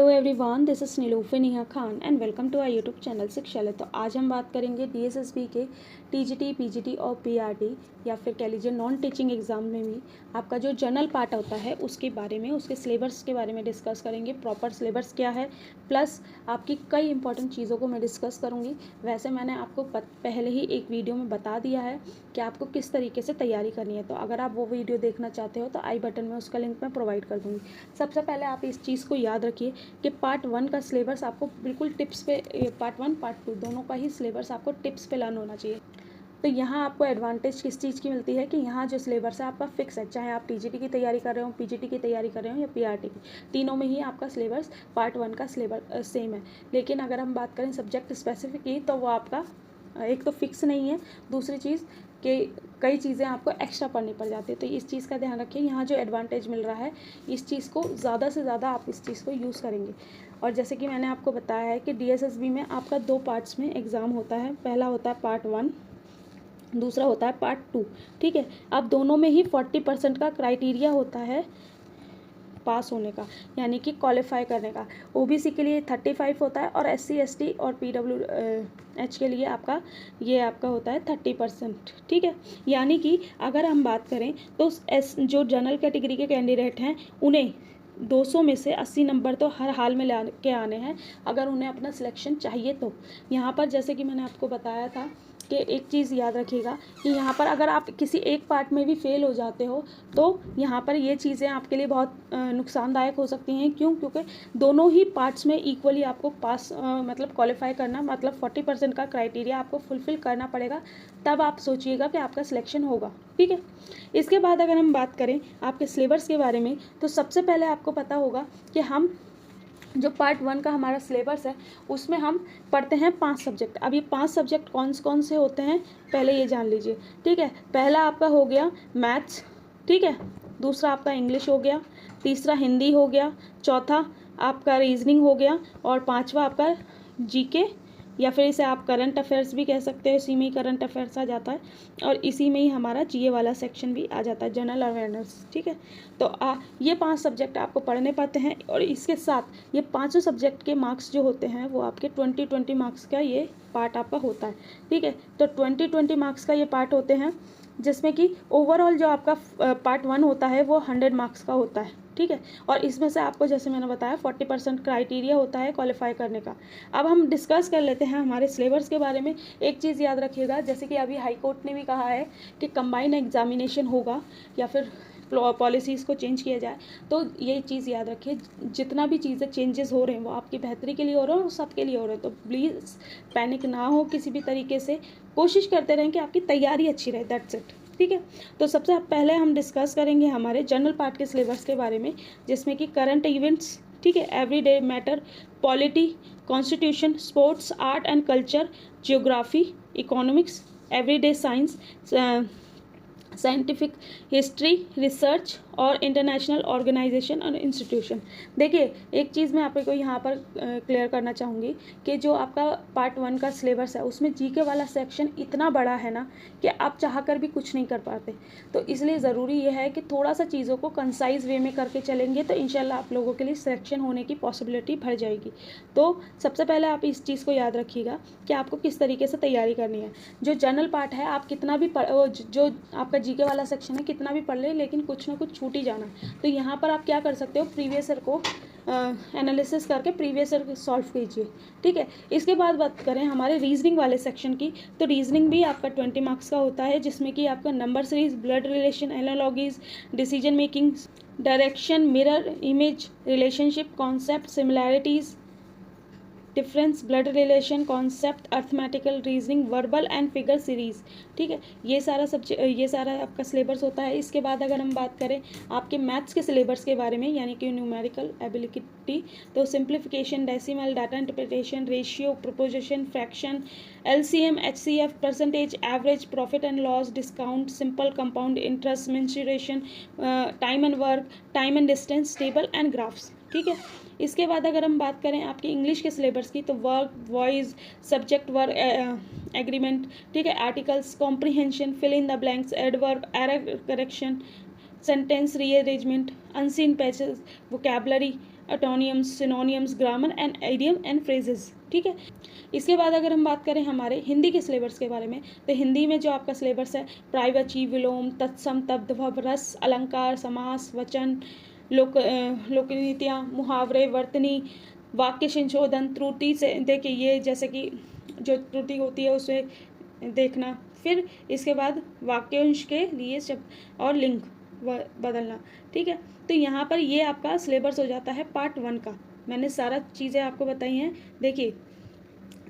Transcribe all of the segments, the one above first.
Hello everyone, this is Nilufar Neha Khan and welcome to our YouTube channel Shikshalaya. तो आज हम बात करेंगे डीएसएसबी के टीजीटी, पीजीटी और पीआरटी या फिर कह लीजिए नॉन टीचिंग एग्जाम में भी आपका जो जनरल पार्ट होता है उसके बारे में, उसके सिलेबस के बारे में डिस्कस करेंगे। प्रॉपर सिलेबस क्या है, प्लस आपकी कई इंपॉर्टेंट चीज़ों को मैं डिस्कस करूँगी। वैसे मैंने आपको पहले ही एक वीडियो में बता दिया है कि आपको किस तरीके से तैयारी करनी है, तो अगर आप वो वीडियो देखना चाहते हो तो आई बटन में उसका लिंक मैं प्रोवाइड कर दूँगी। सबसे पहले आप इस चीज़ को याद रखिए कि पार्ट 1 का सिलेबस आपको बिल्कुल टिप्स पे, पार्ट 1 पार्ट 2 दोनों का ही सिलेबस आपको टिप्स पे लर्न होना चाहिए। तो यहाँ आपको एडवांटेज किस चीज़ की मिलती है कि यहाँ जो सिलेबस है आपका फिक्स है, चाहे आप टीजीटी की तैयारी कर रहे हो, पीजीटी की तैयारी कर रहे हो या पीआरटी की, तीनों में ही आपका सिलेबस पार्ट 1 का सिलेबस सेम है। लेकिन अगर हम बात करें सब्जेक्ट स्पेसिफिक की, तो वो आपका एक तो फिक्स नहीं है, दूसरी चीज़ कि कई चीज़ें आपको एक्स्ट्रा पढ़नी पड़ जाती है। तो इस चीज़ का ध्यान रखिए, यहाँ जो एडवांटेज मिल रहा है इस चीज़ को ज़्यादा से ज़्यादा आप इस चीज़ को यूज़ करेंगे। और जैसे कि मैंने आपको बताया है कि डीएसएसबी में आपका 2 पार्ट्स में एग्ज़ाम होता है। पहला होता है पार्ट 1, दूसरा होता है पार्ट 2। ठीक है, अब दोनों में ही 40% का क्राइटेरिया होता है पास होने का, यानी कि क्वालिफाई करने का। ओबीसी के लिए 35 होता है और एससी एसटी और पीडब्ल्यूएच के लिए आपका होता है 30%। ठीक है, यानी कि अगर हम बात करें तो जो जनरल कैटेगरी के कैंडिडेट हैं उन्हें 200 में से 80 नंबर तो हर हाल में ला के आने हैं, अगर उन्हें अपना सिलेक्शन चाहिए तो। यहाँ पर जैसे कि मैंने आपको बताया था कि एक चीज़ याद रखिएगा कि यहाँ पर अगर आप किसी एक पार्ट में भी फेल हो जाते हो तो यहाँ पर ये चीज़ें आपके लिए बहुत नुकसानदायक हो सकती हैं। क्यों? क्योंकि दोनों ही पार्ट्स में इक्वली आपको पास मतलब क्वालिफाई करना, मतलब 40% का क्राइटेरिया आपको फुलफ़िल करना पड़ेगा, तब आप सोचिएगा कि आपका सिलेक्शन होगा। ठीक है, इसके बाद अगर हम बात करें आपके सिलेबस के बारे में, तो सबसे पहले आपको पता होगा कि हम जो पार्ट 1 का हमारा सिलेबस है उसमें हम पढ़ते हैं 5 सब्जेक्ट। अब ये 5 सब्जेक्ट कौन कौन से होते हैं पहले ये जान लीजिए। ठीक है, पहला आपका हो गया मैथ्स, ठीक है, दूसरा आपका इंग्लिश हो गया, तीसरा हिंदी हो गया, चौथा आपका रीजनिंग हो गया और पांचवा आपका जीके या फिर इसे आप करंट अफेयर्स भी कह सकते हो। इसी में ही करंट अफेयर्स आ जाता है और इसी में ही हमारा जीए वाला सेक्शन भी आ जाता है, जनरल अवेयरनेस। ठीक है, तो ये 5 सब्जेक्ट आपको पढ़ने पड़ते हैं और इसके साथ ये पाँचों सब्जेक्ट के मार्क्स जो होते हैं वो आपके 20 मार्क्स का ये पार्ट आपका होता है। ठीक है, तो 20 मार्क्स का ये पार्ट होते हैं, जिसमें कि ओवरऑल जो आपका पार्ट 1 होता है वो 100 मार्क्स का होता है। ठीक है, और इसमें से आपको जैसे मैंने बताया 40% क्राइटेरिया होता है क्वालिफाई करने का। अब हम डिस्कस कर लेते हैं हमारे सिलेबस के बारे में। एक चीज़ याद रखिएगा, जैसे कि अभी हाई कोर्ट ने भी कहा है कि कंबाइन एग्जामिनेशन होगा या फिर पॉलिसीज़ को चेंज किया जाए, तो ये चीज़ याद रखिए, जितना भी चीज़ें चेंजेस हो रहे हैं वो आपकी बेहतरी के लिए हो रहे हैं और सबके लिए हो रहे हैं। तो प्लीज़ पैनिक ना हो किसी भी तरीके से, कोशिश करते रहें कि आपकी तैयारी अच्छी रहे, दैट्स इट। ठीक है, तो सबसे पहले हम डिस्कस करेंगे हमारे जनरल पार्ट के सिलेबस के बारे में, जिसमें कि करंट इवेंट्स, ठीक है, everyday matter, polity, constitution, sports, art and culture, geography, economics, everyday science, scientific history, research और इंटरनेशनल ऑर्गेनाइजेशन और इंस्टीट्यूशन। देखिए, एक चीज़ मैं आपको यहाँ पर क्लियर करना चाहूँगी कि जो आपका पार्ट 1 का सिलेबस है उसमें जीके वाला सेक्शन इतना बड़ा है ना कि आप चाहकर भी कुछ नहीं कर पाते। तो इसलिए ज़रूरी यह है कि थोड़ा सा चीज़ों को कंसाइज वे में करके चलेंगे तो इंशाल्लाह आप लोगों के लिए सिलेक्शन होने की पॉसिबिलिटी बढ़ जाएगी। तो सबसे पहले आप इस चीज़ को याद रखिएगा कि आपको किस तरीके से तैयारी करनी है। जो जनरल पार्ट है आप कितना भी जो आपका जीके वाला सेक्शन है कितना भी पढ़ ले, लेकिन कुछ ना कुछ छूट ही जाना। तो यहाँ पर आप क्या कर सकते हो, प्रीवियस ईयर को एनालिसिस करके प्रीवियस ईयर सॉल्व कीजिए। ठीक है, इसके बाद बात करें हमारे रीजनिंग वाले सेक्शन की, तो रीजनिंग भी आपका 20 मार्क्स का होता है, जिसमें कि आपका number series, blood relation, analogies, decision making, direction, mirror image, relationship, concept, similarities, difference, blood relation, concept, arithmetical reasoning, verbal and figure series. ठीक है, ये सारा आपका सिलेबस होता है। इसके बाद अगर हम बात करें आपके मैथ्स के सिलेबस के बारे में, यानी कि न्यूमेरिकल एबिलिटी, तो simplification, decimal, data interpretation, ratio, proposition, fraction, LCM, HCF, percentage, average, profit and loss, discount, simple compound interest, mensuration, time and work, time and distance, table and graphs. ठीक है, इसके बाद अगर हम बात करें आपकी इंग्लिश के सिलेबस की, तो verb, voice, subject verb agreement, ठीक है, articles, comprehension, fill in the blanks, adverb, error correction, sentence rearrangement, unseen passage, vocabulary, antonyms, synonyms, grammar and idiom and phrases. ठीक है, इसके बाद अगर हम बात करें हमारे हिंदी के सिलेबस के बारे में, तो हिंदी में जो आपका सिलेबस है प्रायवाची, विलोम, तत्सम, तद्भव, रस, अलंकार, समास, वचन, लोकनीतियाँ, मुहावरे, वर्तनी, वाक्य संशोधन, त्रुटि से देखिए ये जैसे कि जो त्रुटि होती है उसे देखना, फिर इसके बाद वाक्यांश के लिए शब्द और लिंक बदलना। ठीक है, तो यहाँ पर ये आपका सिलेबस हो जाता है पार्ट 1 का। मैंने सारा चीज़ें आपको बताई हैं, देखिए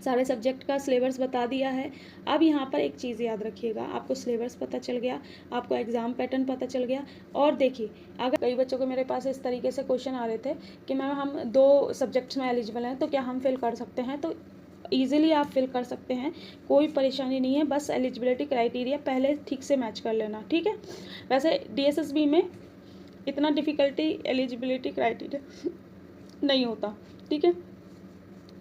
सारे सब्जेक्ट का सिलेबस बता दिया है। अब यहाँ पर एक चीज़ याद रखिएगा, आपको सिलेबस पता चल गया, आपको एग्ज़ाम पैटर्न पता चल गया। और देखिए अगर कई बच्चों को मेरे पास इस तरीके से क्वेश्चन आ रहे थे कि मैम हम 2 सब्जेक्ट्स में एलिजिबल हैं तो क्या हम फिल कर सकते हैं, तो ईजिली आप फिल कर सकते हैं, कोई परेशानी नहीं है। बस एलिजिबिलिटी क्राइटेरिया पहले ठीक से मैच कर लेना। ठीक है, वैसे DSSB में इतना डिफ़िकल्टी एलिजिबिलिटी क्राइटेरिया नहीं होता। ठीक है,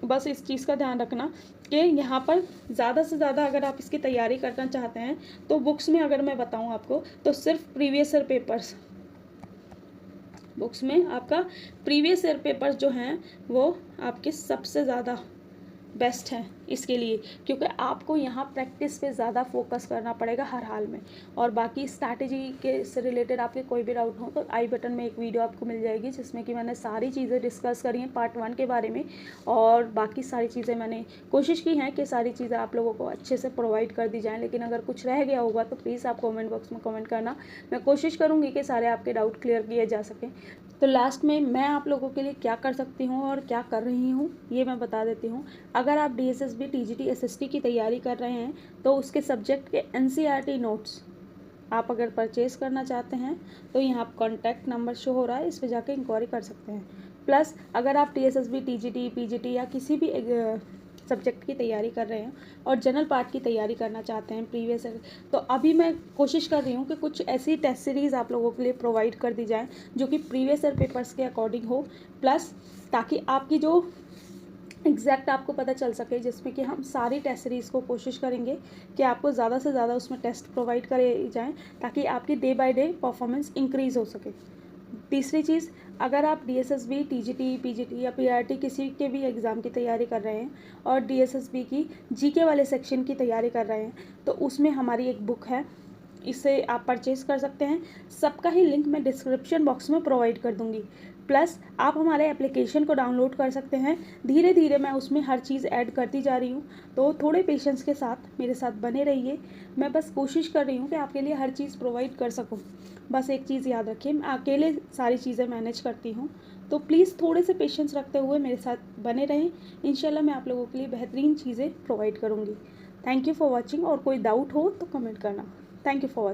बस इस चीज़ का ध्यान रखना कि यहाँ पर ज़्यादा से ज़्यादा अगर आप इसकी तैयारी करना चाहते हैं तो बुक्स में अगर मैं बताऊँ आपको तो सिर्फ प्रीवियस ईयर पेपर्स, बुक्स में आपका प्रीवियस ईयर पेपर्स जो हैं वो आपके सबसे ज़्यादा बेस्ट है इसके लिए, क्योंकि आपको यहाँ प्रैक्टिस पे ज़्यादा फोकस करना पड़ेगा हर हाल में। और बाकी स्ट्रैटेजी के से रिलेटेड आपके कोई भी डाउट हो तो आई बटन में एक वीडियो आपको मिल जाएगी जिसमें कि मैंने सारी चीज़ें डिस्कस करी हैं पार्ट 1 के बारे में, और बाकी सारी चीज़ें मैंने कोशिश की हैं कि सारी चीज़ें आप लोगों को अच्छे से प्रोवाइड कर दी जाएँ। लेकिन अगर कुछ रह गया होगा तो प्लीज़ आप कॉमेंट बॉक्स में कॉमेंट करना, मैं कोशिश करूँगी कि सारे आपके डाउट क्लियर किए जा सकें। तो लास्ट में मैं आप लोगों के लिए क्या कर सकती हूँ और क्या कर रही हूँ ये मैं बता देती हूँ। अगर आप DSSB, TGT, SST की तैयारी कर रहे हैं तो उसके सब्जेक्ट के NCERT नोट्स आप अगर परचेज़ करना चाहते हैं तो यहाँ कॉन्टैक्ट नंबर शो हो रहा है, इस पर जाके इंक्वायरी कर सकते हैं। प्लस अगर आप DSSB, TGT, PGT या किसी भी सब्जेक्ट की तैयारी कर रहे हैं और जनरल पार्ट की तैयारी करना चाहते हैं प्रीवियस, तो अभी मैं कोशिश कर रही हूँ कि कुछ ऐसी टेस्ट सीरीज़ आप लोगों के लिए प्रोवाइड कर दी जाए जो कि प्रीवियस ईयर पेपर्स के अकॉर्डिंग हो, प्लस ताकि आपकी जो एग्जैक्ट आपको पता चल सके, जिसमें कि हम सारी टेस्ट सीरीज़ को कोशिश करेंगे कि आपको ज़्यादा से ज़्यादा उसमें टेस्ट प्रोवाइड करे जाएँ ताकि आपकी day by day performance increase हो सके। तीसरी चीज़, अगर आप DSSB, TGT, PGT या PRT किसी के भी एग्ज़ाम की तैयारी कर रहे हैं और DSSB की GK वाले सेक्शन की तैयारी कर रहे हैं तो उसमें हमारी एक बुक है, इसे आप परचेज़ कर सकते हैं। सबका ही लिंक मैं डिस्क्रिप्शन बॉक्स में प्रोवाइड कर दूँगी। प्लस आप हमारे एप्लीकेशन को डाउनलोड कर सकते हैं, धीरे धीरे मैं उसमें हर चीज़ ऐड करती जा रही हूँ, तो थोड़े पेशेंस के साथ मेरे साथ बने रहिए। मैं बस कोशिश कर रही हूँ कि आपके लिए हर चीज़ प्रोवाइड कर सकूँ। बस एक चीज़ याद रखिए, मैं अकेले सारी चीज़ें मैनेज करती हूँ, तो प्लीज़ थोड़े से पेशेंस रखते हुए मेरे साथ बने रहें। इंशाल्लाह मैं आप लोगों के लिए बेहतरीन चीज़ें प्रोवाइड करूँगी। थैंक यू फॉर वॉचिंग, और कोई डाउट हो तो कमेंट करना। Thank you for watching.